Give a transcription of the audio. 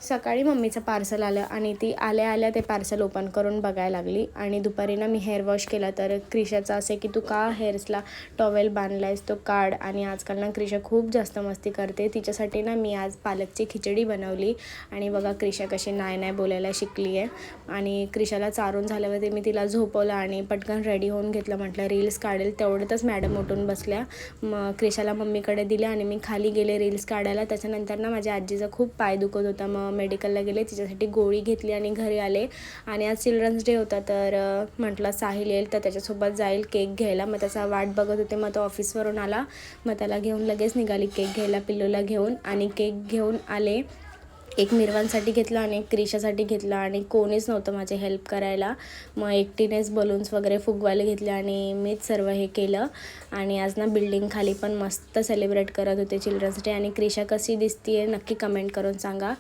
सकाळी मम्मीचं पार्सल आलं आणि ती आल्या आल्या ते पार्सल ओपन करून बघायला लागली. आणि दुपारी ना मी हेअर वॉश केला, तर क्रिशाचं असे की तू का हेअर्सला टॉवेल बांधला आहेस तो काढ. आणि आजकाल ना क्रिशा खूप जास्त मस्ती करते. तिच्यासाठी ना मी आज पालकची खिचडी बनवली. आणि बघा क्रिशा कशी नाही नाही बोलायला शिकली आहे. आणि क्रिशाला चारून झाल्यावरती मी तिला झोपवलं आणि पटकन रेडी होऊन घेतलं. म्हटलं रील्स काढेल, तेवढ्यातच मॅडम उठून बसल्या. मग क्रिशाला मम्मीकडे दिले आणि मी खाली गेले रील्स काढायला. त्याच्यानंतर ना माझ्या आजीचा खूप पाय दुखत होता, मग मेडिकलला गेले, तिच्यासाठी गोळी घेतली आणि घरी आले. आणि आज चिल्ड्रन्स डे होता, तर म्हटलं साहिल येईल तर त्याच्यासोबत जाईल केक घ्यायला. मग त्याचा वाट बघत होते. मग तो ऑफिसवरून आला, मग त्याला घेऊन लगेच निघाली केक घ्यायला पिल्लूला घेऊन. आणि केक घेऊन आले, एक मिरवांसाठी घेतला आणि एक क्रिशासाठी घेतला. आणि कोणीच नव्हतं माझे हेल्प करायला. मग एकटीनेच बलून्स वगैरे फुगवायला घेतले आणि मीच सर्व हे केलं. आणि आज ना बिल्डिंग खाली पण मस्त सेलिब्रेट करत होते चिल्ड्रन्स डे. आणि क्रिशा कशी दिसते नक्की कमेंट करून सांगा.